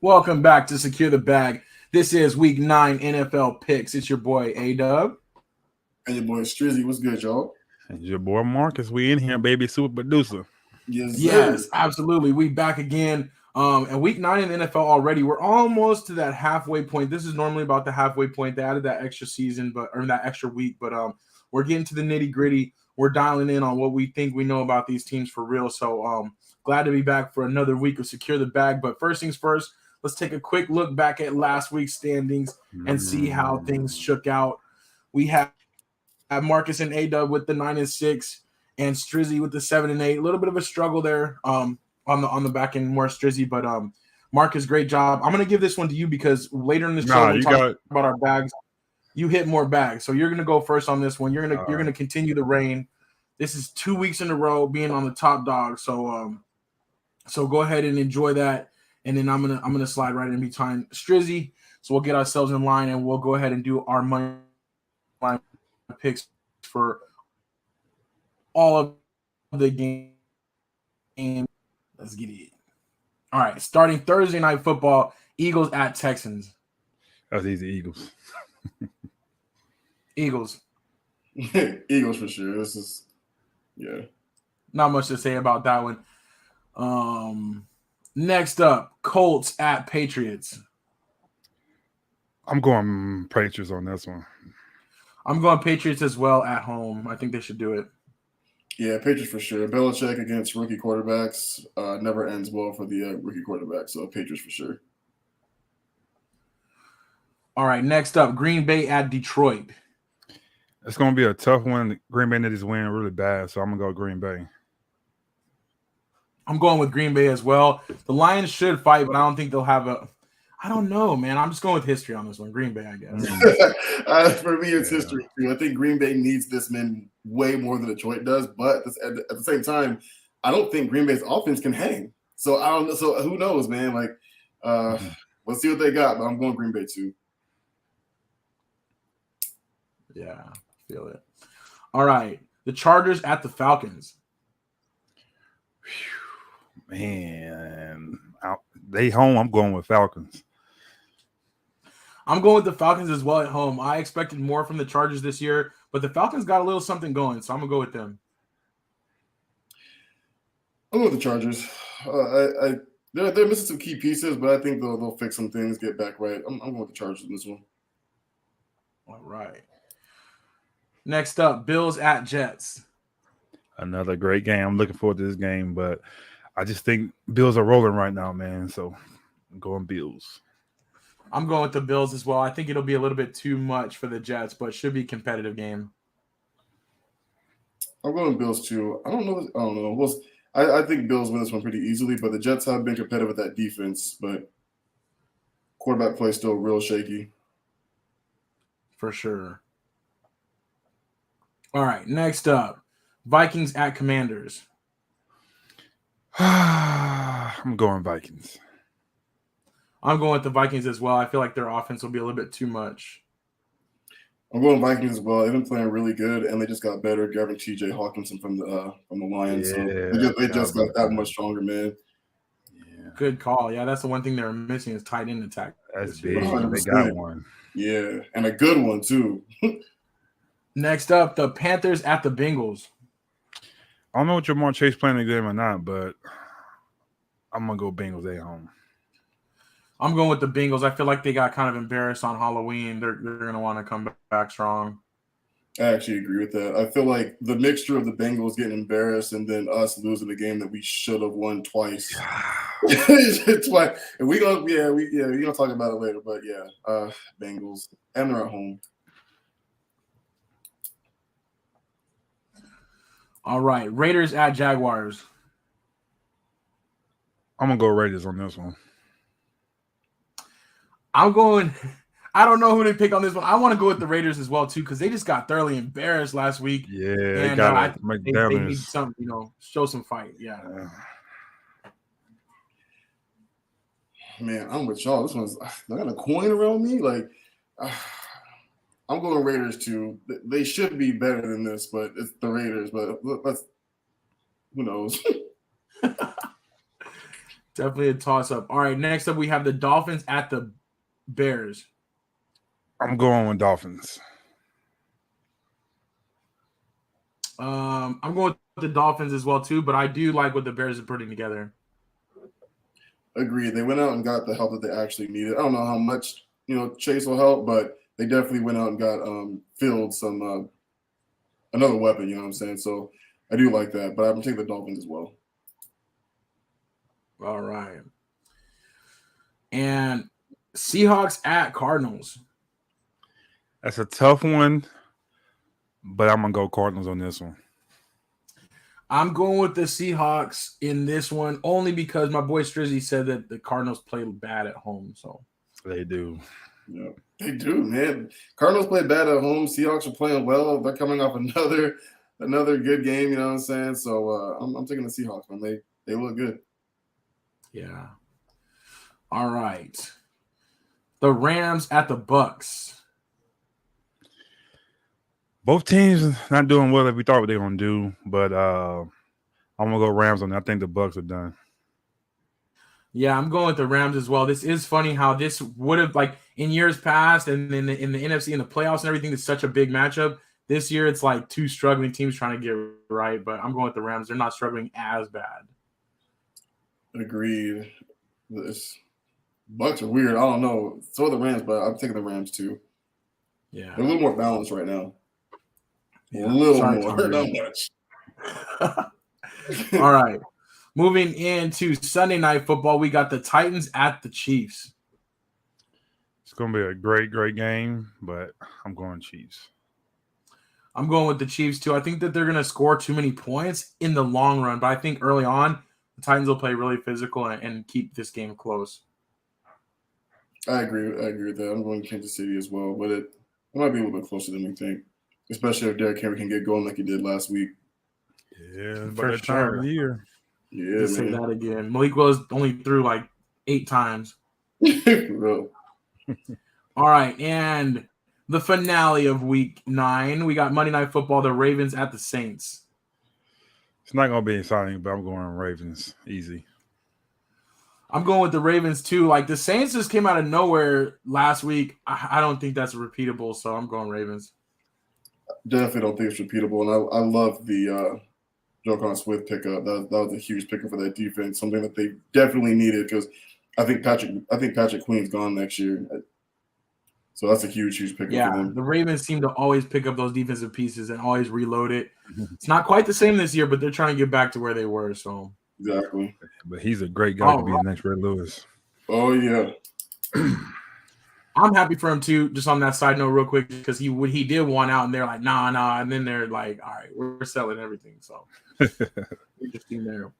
Welcome back to Secure the Bag. This is Week 9 NFL Picks. It's your boy A-Dub. And your boy Strizzy. What's good, y'all? And your boy Maarcus. We in here, baby, super producer. Yes, absolutely. We back again. And Week 9 in the NFL already. We're almost to that halfway point. This is normally about the halfway point. They added that extra season, or that extra week. But we're getting to the nitty-gritty. We're dialing in on what we think we know about these teams for real. So glad to be back for another week of Secure the Bag. But first things first, let's take a quick look back at last week's standings and see how things shook out. We have Maarcus and A-Dub with the 9-6 and Strizzy with the 7-8. A little bit of a struggle there on the back end, more Strizzy, but Maarcus, great job. I'm gonna give this one to you because later in the show we'll talk about our bags. You hit more bags, so you're gonna go first on this one. You're gonna continue the reign. This is 2 weeks in a row being on the top dog. So go ahead and enjoy that. And then I'm gonna slide right in behind Strizzy. So we'll get ourselves in line and we'll go ahead and do our money line picks for all of the game. Let's get it. All right, starting Thursday night football, Eagles at Texans. That's easy, Eagles. Eagles. Eagles for sure. This is Not much to say about that one. Next up, Colts at Patriots. I'm going Patriots on this one. I'm going Patriots as well at home. I think they should do it. Yeah, Patriots for sure. Belichick against rookie quarterbacks never ends well for the rookie quarterback. So Patriots for sure. All right, next up, Green Bay at Detroit. It's going to be a tough one. Green Bay needs to win really bad, so I'm going to go Green Bay. I'm going with Green Bay as well. The Lions should fight, but I don't think they'll have a – I don't know, man. I'm just going with history on this one. Green Bay, I guess. For me, it's history, too. I think Green Bay needs this man way more than Detroit does, but at the same time, I don't think Green Bay's offense can hang. So I don't know. So who knows, man? Like, let's see what they got, but I'm going Green Bay, too. Yeah, I feel it. All right. The Chargers at the Falcons. Man, they home. I'm going with Falcons. I'm going with the Falcons as well at home. I expected more from the Chargers this year, but the Falcons got a little something going, so I'm going to go with them. I'm going with the Chargers. They're missing some key pieces, but I think they'll fix some things, get back right. I'm going with the Chargers in this one. All right. Next up, Bills at Jets. Another great game. I'm looking forward to this game, but I just think Bills are rolling right now, man. So I'm going Bills. I'm going with the Bills as well. I think it'll be a little bit too much for the Jets, but it should be a competitive game. I'm going Bills too. I don't know. Well, I think Bills win this one pretty easily, but the Jets have been competitive with that defense, but quarterback play still real shaky. For sure. All right, next up, Vikings at Commanders. I'm going Vikings. I'm going with the Vikings as well. I feel like their offense will be a little bit too much. I'm going Vikings as well. They've been playing really good, and they just got better. Gavin T.J. Hawkinson from the Lions, so they just got that much stronger, man. Yeah. Good call. Yeah, that's the one thing they're missing is tight end attack. That's big. 100%. They got one. Yeah, and a good one too. Next up, the Panthers at the Bengals. I don't know if Jamar Chase playing the game or not, but I'm gonna go Bengals at home. I'm going with the Bengals. I feel like they got kind of embarrassed on Halloween. They're going to want to come back strong. I actually agree with that. I feel like the mixture of the Bengals getting embarrassed and then us losing the game that we should have won twice. Twice. And we're gonna talk about it later. But Bengals, and they're at home. All right, Raiders at Jaguars. I'm gonna go Raiders on this one. I don't know who to pick on this one. I want to go with the Raiders as well, too, because they just got thoroughly embarrassed last week. Yeah, and I think they need some, show some fight. Yeah. Man, I'm with y'all. This one's they got a coin around me. Like, I'm going Raiders too. They should be better than this, but it's the Raiders. But who knows? Definitely a toss-up. All right, next up we have the Dolphins at the Bears. I'm going with Dolphins. I'm going with the Dolphins as well too, but I do like what the Bears are putting together. Agreed. They went out and got the help that they actually needed. I don't know how much Chase will help, but they definitely went out and got filled some another weapon. You know what I'm saying? So I do like that, but I'm taking the Dolphins as well. All right. And Seahawks at Cardinals. That's a tough one, but I'm gonna go Cardinals on this one. I'm going with the Seahawks in this one only because my boy Strizzy said that the Cardinals play bad at home. So they do. Yeah, they do, man. Cardinals play bad at home. Seahawks are playing well. They're coming off another good game. You know what I'm saying? So I'm taking the Seahawks, man. They look good. Yeah. All right. The Rams at the Bucks. Both teams not doing well as we thought they were gonna do, but I'm gonna go Rams on that. I think the Bucks are done. Yeah, I'm going with the Rams as well. This is funny how this would have, like, in years past and in the NFC and the playoffs and everything, it's such a big matchup. This year, it's like two struggling teams trying to get right, but I'm going with the Rams. They're not struggling as bad. Agreed. This Bucks are weird. I don't know. So are the Rams, but I'm taking the Rams too. Yeah. They're a little more balanced right now. Yeah. A little more, not much. All right. Moving into Sunday Night Football, we got the Titans at the Chiefs. It's going to be a great, great game, but I'm going Chiefs. I'm going with the Chiefs, too. I think that they're going to score too many points in the long run, but I think early on, the Titans will play really physical and keep this game close. I agree with that. I'm going Kansas City as well, but it might be a little bit closer than we think, especially if Derrick Henry can get going like he did last week. Yeah, for that time of the year. Yeah, say that again. Malik Willis only threw like 8 times. Real. All right, and the finale of Week 9, we got Monday Night Football. The Ravens at the Saints. It's not going to be exciting, but I'm going Ravens easy. I'm going with the Ravens too. Like, the Saints just came out of nowhere last week. I don't think that's repeatable, so I'm going Ravens. Definitely don't think it's repeatable, and I love the Joe Swift pickup. That was a huge pickup for that defense. Something that they definitely needed because I think Patrick Queen's gone next year. So that's a huge pickup for them. The Ravens seem to always pick up those defensive pieces and always reload it. It's not quite the same this year, but they're trying to get back to where they were. So exactly. But he's a great guy to be the next Ray Lewis. Oh yeah. I'm happy for him too. Just on that side note, real quick, because he did one out, and they're like, nah, and then they're like, all right, we're selling everything. So interesting there.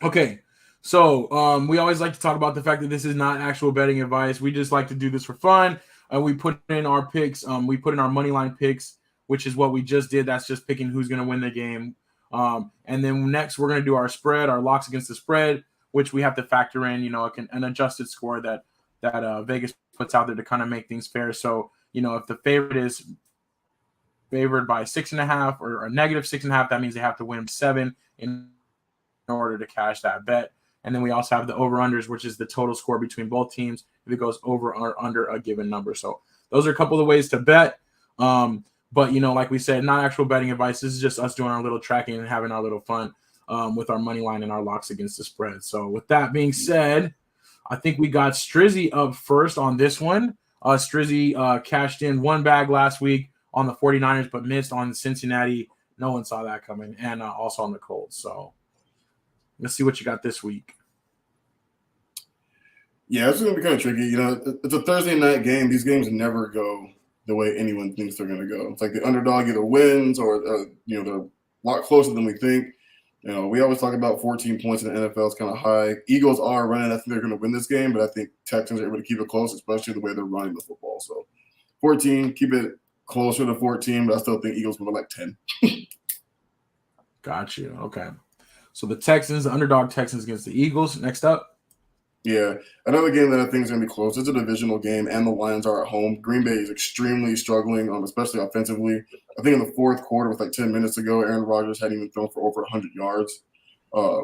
Okay, so we always like to talk about the fact that this is not actual betting advice. We just like to do this for fun. We put in our picks. We put in our money line picks, which is what we just did. That's just picking who's going to win the game. And then next, we're going to do our spread, our locks against the spread, which we have to factor in, an adjusted score that Vegas puts out there to kind of make things fair. So, if the favorite is favored by 6.5 or a negative 6.5, that means they have to win 7 in order to cash that bet. And then we also have the over-unders, which is the total score between both teams if it goes over or under a given number. So those are a couple of ways to bet. But, like we said, not actual betting advice. This is just us doing our little tracking and having our little fun with our money line and our locks against the spread. So with that being said, I think we got Strizzy up first on this one. Strizzy cashed in one bag last week on the 49ers, but missed on Cincinnati. No one saw that coming. And also on the Colts. So let's see what you got this week. Yeah, it's going to be kind of tricky. It's a Thursday night game. These games never go the way anyone thinks they're going to go. It's like the underdog either wins or, they're a lot closer than we think. We always talk about 14 points in the NFL is kind of high. Eagles are running. I think they're going to win this game, but I think Texans are able to keep it close, especially the way they're running the football. So 14, keep it closer to 14, but I still think Eagles will go like 10. Got you. Okay. So the underdog Texans against the Eagles. Next up. Yeah, another game that I think is going to be close. It's a divisional game, and the Lions are at home. Green Bay is extremely struggling, especially offensively. I think in the fourth quarter, with like 10 minutes ago, Aaron Rodgers hadn't even thrown for over 100 yards,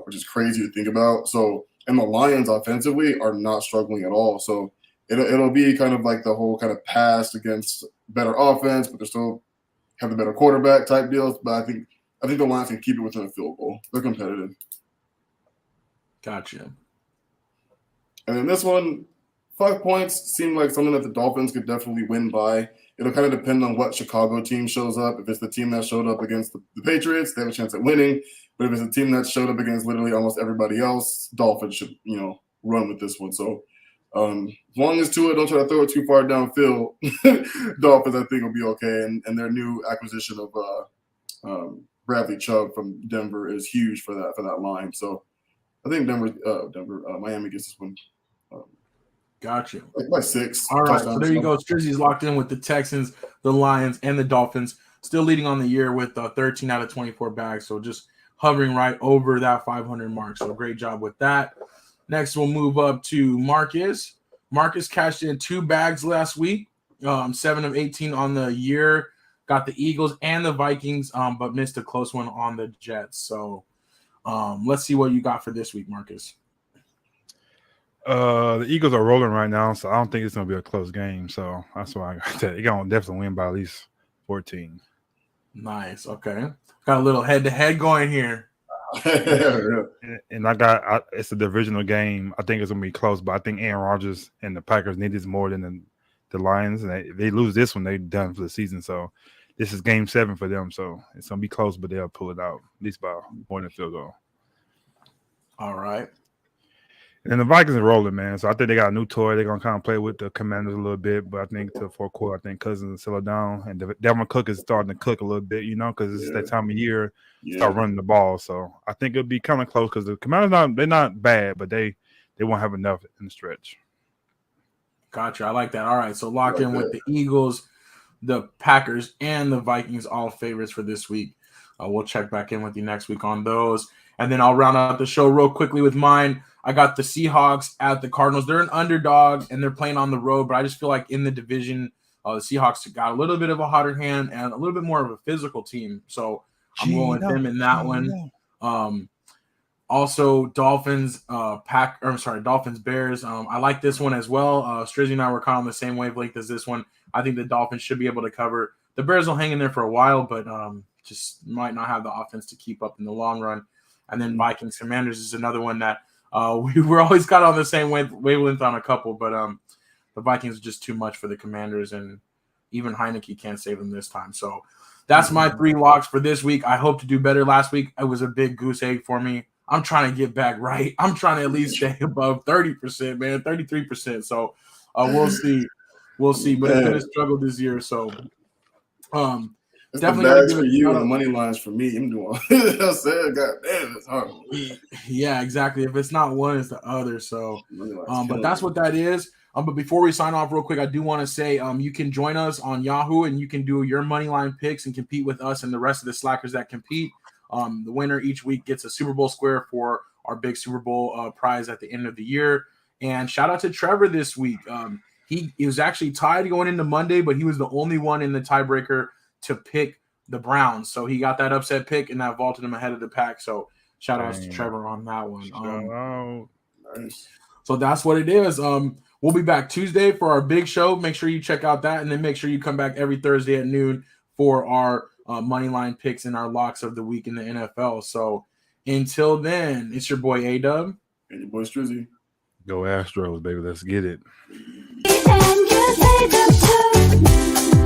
which is crazy to think about. So And the Lions offensively are not struggling at all. So it'll be kind of like the whole kind of pass against better offense, but they still have the better quarterback type deals. But I think the Lions can keep it within a field goal. They're competitive. Gotcha. And then this one, 5 points seemed like something that the Dolphins could definitely win by. It'll kind of depend on what Chicago team shows up. If it's the team that showed up against the Patriots, they have a chance at winning. But if it's a team that showed up against literally almost everybody else, Dolphins should, run with this one. So as long as Tua don't try to throw it too far downfield, Dolphins, I think, will be okay. And their new acquisition of Bradley Chubb from Denver is huge for that line. So I think Miami gets this one. Gotcha. Like by 6. All right, so there you go. Strizzy's locked in with the Texans, the Lions, and the Dolphins. Still leading on the year with 13 out of 24 bags. So just hovering right over that 500 mark. So great job with that. Next, we'll move up to Maarcus. Maarcus cashed in 2 bags last week, 7 of 18 on the year. Got the Eagles and the Vikings, but missed a close one on the Jets. So let's see what you got for this week, Maarcus. The Eagles are rolling right now, so I don't think it's going to be a close game. So that's why I got that. You're going to definitely win by at least 14. Nice. Okay. Got a little head-to-head going here. And it's a divisional game. I think it's going to be close, but I think Aaron Rodgers and the Packers need this more than the Lions. And if they lose this one, they're done for the season. So this is game 7 for them. So it's going to be close, but they'll pull it out, at least by more than a field goal. All right. And then the Vikings are rolling, man. So I think they got a new toy. They're going to kind of play with the Commanders a little bit. But I think to the fourth quarter, I think Cousins will settle down. And Dalvin Cook is starting to cook a little bit, because it's that time of year start running the ball. So I think it'll be kind of close because the Commanders, they're not bad, but they won't have enough in the stretch. Gotcha. I like that. All right. So locked in with the Eagles, the Packers, and the Vikings, all favorites for this week. We'll check back in with you next week on those. And then I'll round out the show real quickly with mine. I got the Seahawks at the Cardinals. They're an underdog, and they're playing on the road, but I just feel like in the division, the Seahawks got a little bit of a hotter hand and a little bit more of a physical team. So I'm going with them in that one. Also, Dolphins, Dolphins, Bears. I like this one as well. Strizzy and I were kind of on the same wavelength as this one. I think the Dolphins should be able to cover. The Bears will hang in there for a while, but just might not have the offense to keep up in the long run. And then Vikings, Commanders is another one that we were always got on the same wavelength on a couple, but the Vikings are just too much for the Commanders, and even Heineke can't save them this time. So that's my 3 locks for this week. I hope to do better. Last week, it was a big goose egg for me. I'm trying to get back right. I'm trying to at least stay above 30%, man, 33%. So we'll see. We'll see. But it's been a struggle this year. So it's definitely the bags for you and the money lines for me. I'm doing I said, God damn, it's hard. Yeah, exactly. If it's not one, it's the other. So but that's what that is. But before we sign off real quick, I do want to say you can join us on Yahoo and you can do your money line picks and compete with us and the rest of the slackers that compete. The winner each week gets a Super Bowl square for our big Super Bowl prize at the end of the year. And shout out to Trevor this week. He was actually tied going into Monday, but he was the only one in the tiebreaker to pick the Browns. So he got that upset pick, and that vaulted him ahead of the pack. So shout outs to Trevor on that one. Nice. So that's what it is. We'll be back Tuesday for our big show. Make sure you check out that, and then make sure you come back every Thursday at noon for our money line picks and our locks of the week in the NFL. So until then, it's your boy A-Dub. And your boy Strizzy. Go Astros, baby. Let's get it. And you say them too.